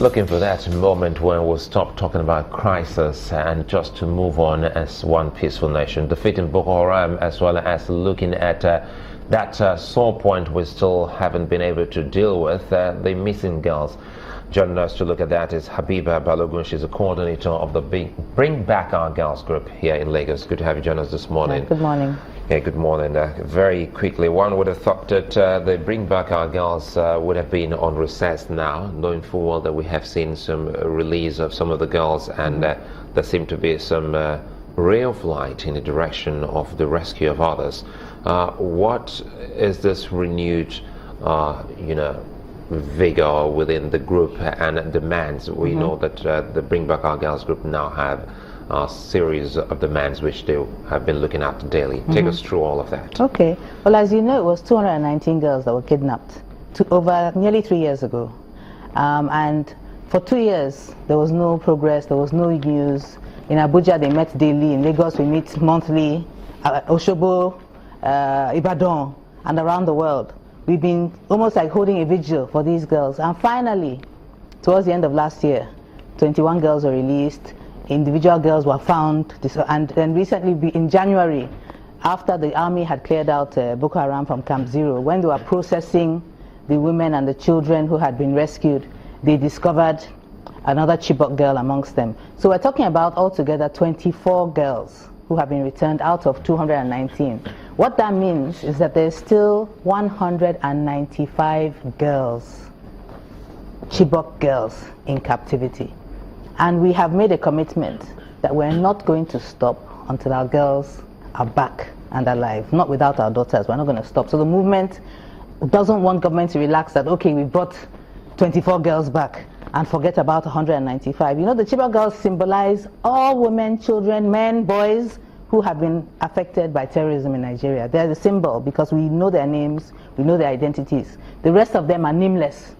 Looking for that moment when we'll stop talking about crisis and just to move on as one peaceful nation, defeating Boko Haram, as well as looking at that sore point we still haven't been able to deal with, the missing girls. Joining us to look at that is Habiba Balogun. She's a coordinator of the Bring Back Our Girls group here in Lagos. Good to have you join us this morning. Good morning. Yeah, good morning. Very quickly, one would have thought that the Bring Back Our Girls would have been on recess now, knowing full well that we have seen some release of some of the girls, and there seemed to be some ray of light in the direction of the rescue of others. What is this renewed, vigor within the group and demands? We know that the Bring Back Our Girls group now have a series of demands which they have been looking at daily. Take us through all of that. Okay. Well, as you know, it was 219 girls that were kidnapped over nearly 3 years ago. And for 2 years, there was no progress, there was no news. In Abuja, they met daily. In Lagos, we meet monthly. Oshobo, Ibadan, and around the world. We've been almost like holding a vigil for these girls. And finally, towards the end of last year, 21 girls were released. Individual girls were found, and then recently in January, after the army had cleared out Boko Haram from Camp Zero, when they were processing the women and the children who had been rescued, they discovered another Chibok girl amongst them. So we're talking about altogether 24 girls who have been returned out of 219. What that means is that there's still 195 girls, Chibok girls, in captivity. And we have made a commitment that we're not going to stop until our girls are back and alive. Not without our daughters, we're not going to stop. So the movement doesn't want government to relax that, okay, we brought 24 girls back and forget about 195. You know, the Chibok girls symbolize all women, children, men, boys who have been affected by terrorism in Nigeria. They're the symbol because we know their names, we know their identities. The rest of them are nameless.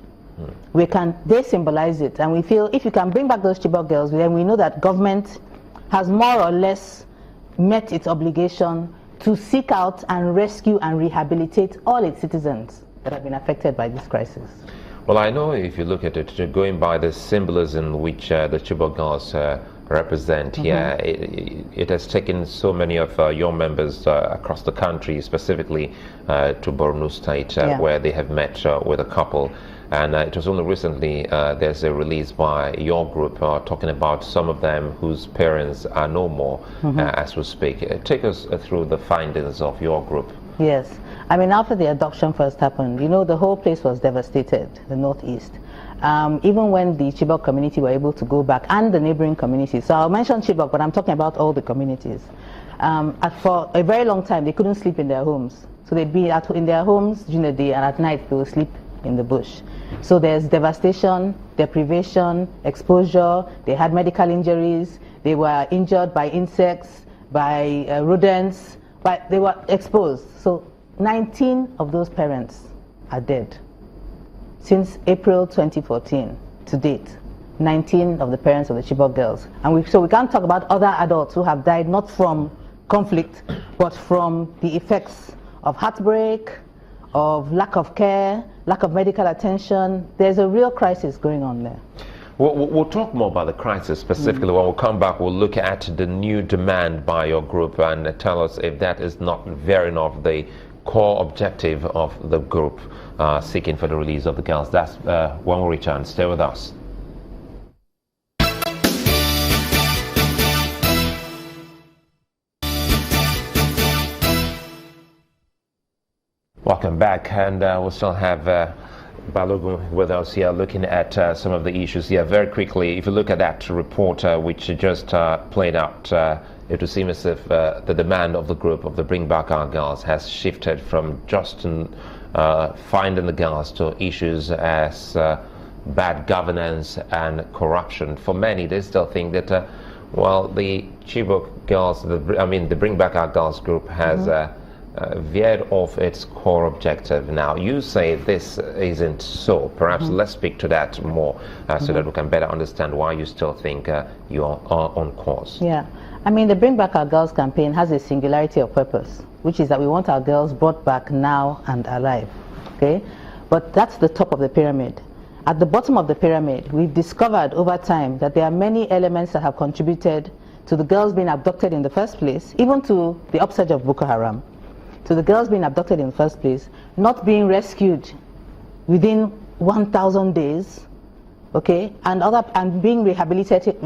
They symbolize it, and we feel if you can bring back those Chibok girls, then we know that government has more or less met its obligation to seek out and rescue and rehabilitate all its citizens that have been affected by this crisis. Well, I know if you look at it, going by the symbolism which the Chibok girls represent here, it has taken so many of your members across the country, specifically to Borno State, where they have met with a couple. And it was only recently there's a release by your group talking about some of them whose parents are no more as we speak. Take us through the findings of your group. Yes. I mean, after the adoption first happened, you know, the whole place was devastated, the Northeast. Even when the Chibok community were able to go back, and the neighboring communities. So I'll mention Chibok, but I'm talking about all the communities. For a very long time, they couldn't sleep in their homes. So they'd be in their homes during the day, and at night they would sleep in the bush. So there's devastation, deprivation, exposure. They had medical injuries. They were injured by insects, by rodents, but they were exposed. So 19 of those parents are dead. Since April 2014 to date, 19 of the parents of the Chibok girls. And so we can't talk about other adults who have died not from conflict, but from the effects of heartbreak, of lack of care, lack of medical attention. There's a real crisis going on there. We'll talk more about the crisis specifically. When we come back, we'll look at the new demand by your group and tell us if that is not very enough the core objective of the group seeking for the release of the girls. That's when we return. Stay with us. Welcome back, and we'll still have Balogun with us here looking at some of the issues here. Very quickly, if you look at that report which just played out, it would seem as if the demand of the group of the Bring Back Our Girls has shifted from just finding the girls to issues as bad governance and corruption. For many, they still think that, the Chibok girls, the Bring Back Our Girls group has veered off its core objective. Now, you say this isn't so. Perhaps let's speak to that more so that we can better understand why you still think you are on course. Yeah. I mean, the Bring Back Our Girls campaign has a singularity of purpose, which is that we want our girls brought back now and alive. Okay? But that's the top of the pyramid. At the bottom of the pyramid, we've discovered over time that there are many elements that have contributed to the girls being abducted in the first place, even to the upsurge of Boko Haram, to the girls being abducted in the first place, not being rescued within 1,000 days, okay, and being rehabilitated,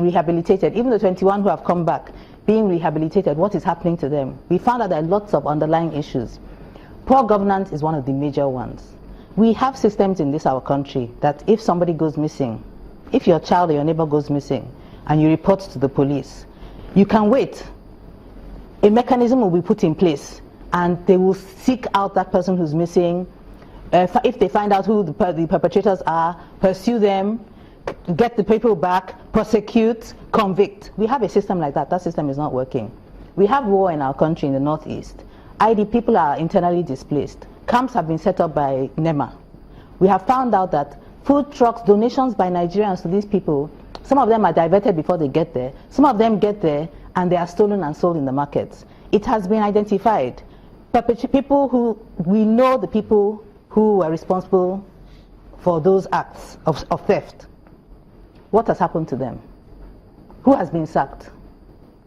even the 21 who have come back, being rehabilitated. What is happening to them? We found out there are lots of underlying issues. Poor governance is one of the major ones. We have systems in our country that if somebody goes missing, if your child or your neighbor goes missing, and you report to the police, you can wait. A mechanism will be put in place, and they will seek out that person who's missing. If they find out who the perpetrators are, pursue them, get the people back, prosecute, convict. We have a system like that. That system is not working. We have war in our country in the Northeast. People are internally displaced. Camps have been set up by NEMA. We have found out that food trucks, donations by Nigerians to these people, some of them are diverted before they get there. Some of them get there and they are stolen and sold in the markets. It has been identified. We know the people who were responsible for those acts of theft. What has happened to them? Who has been sacked?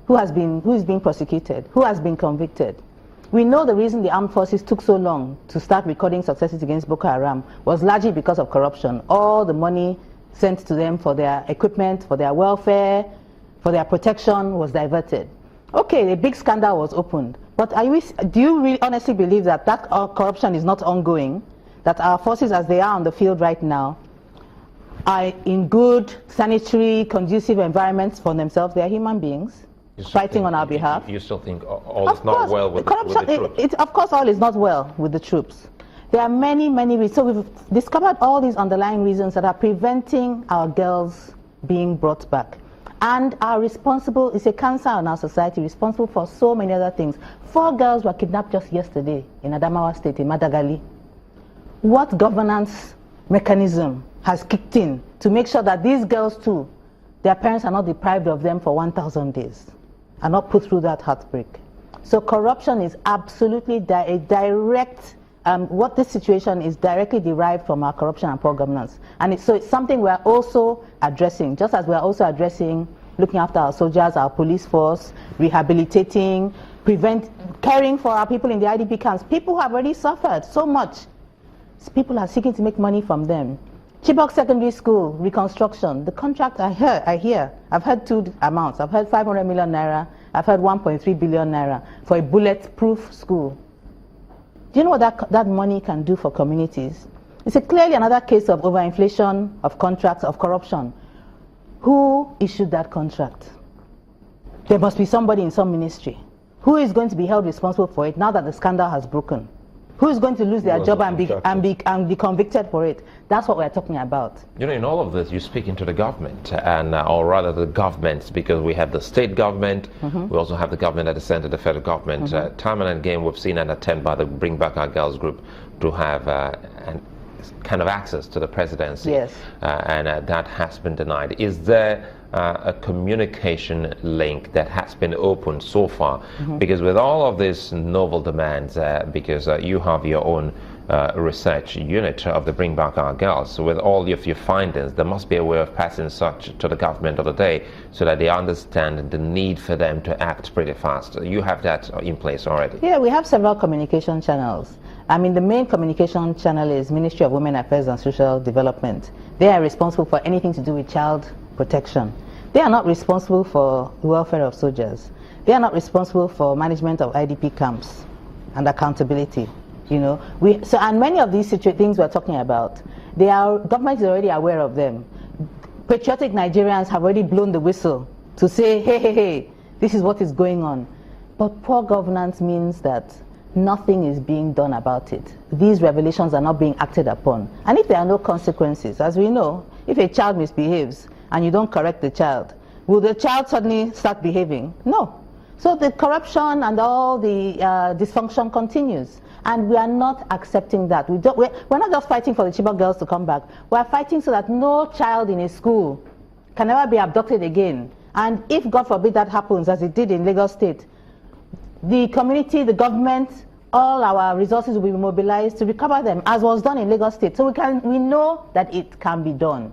Who is being prosecuted? Who has been convicted? We know the reason the armed forces took so long to start recording successes against Boko Haram was largely because of corruption. All the money sent to them for their equipment, for their welfare, for their protection was diverted. Okay, a big scandal was opened. But do you really honestly believe that corruption is not ongoing? That our forces, as they are on the field right now, are in good, sanitary, conducive environments for themselves? They are human beings fighting on our behalf. You still think all is not well with the troops? Of course, all is not well with the troops. There are many, many reasons. So we've discovered all these underlying reasons that are preventing our girls being brought back. And it's a cancer in our society, responsible for so many other things. 4 girls were kidnapped just yesterday in Adamawa State, in Madagali. What governance mechanism has kicked in to make sure that these girls too, their parents are not deprived of them for 1,000 days, are not put through that heartbreak? So corruption is absolutely a direct, what this situation is directly derived from our corruption and poor governance. And it's something we're also addressing, just as we're also addressing looking after our soldiers, our police force, rehabilitating, caring for our people in the IDP camps. People who have already suffered so much. People are seeking to make money from them. Chibok Secondary School, reconstruction. The contract I've heard 2 amounts. I've heard 500 million naira. I've heard 1.3 billion naira for a bulletproof school. Do you know what that money can do for communities? It's clearly another case of overinflation, of contracts, of corruption. Who issued that contract? There must be somebody in some ministry. Who is going to be held responsible for it now that the scandal has broken? Who is going to lose their job and be convicted for it? That's what we're talking about. You know, in all of this, you're speaking to the government, or rather the governments, because we have the state government, we also have the government at the center, the federal government. Time and again, we've seen an attempt by the Bring Back Our Girls group to have kind of access to the presidency. Yes. And that has been denied. Is there a communication link that has been opened so far? Because with all of these novel demands, because you have your own research unit of the Bring Back Our Girls, so with all of your findings, there must be a way of passing such to the government of the day so that they understand the need for them to act pretty fast. You have that in place already? Yeah, we have several communication channels. I mean, the main communication channel is Ministry of Women Affairs and Social Development. They are responsible for anything to do with child protection. They are not responsible for the welfare of soldiers. They are not responsible for management of IDP camps and accountability. You know, and many of these things we're talking about, government is already aware of them. Patriotic Nigerians have already blown the whistle to say, hey, this is what is going on. But poor governance means that nothing is being done about it. These revelations are not being acted upon. And if there are no consequences, as we know, if a child misbehaves and you don't correct the child, will the child suddenly start behaving? No. So the corruption and all the dysfunction continues. And we are not accepting that. We're not just fighting for the Chibok girls to come back. We're fighting so that no child in a school can ever be abducted again. And if, God forbid, that happens, as it did in Lagos State, the community, the government all our resources will be mobilized to recover them, as was done in Lagos State. So we know that it can be done.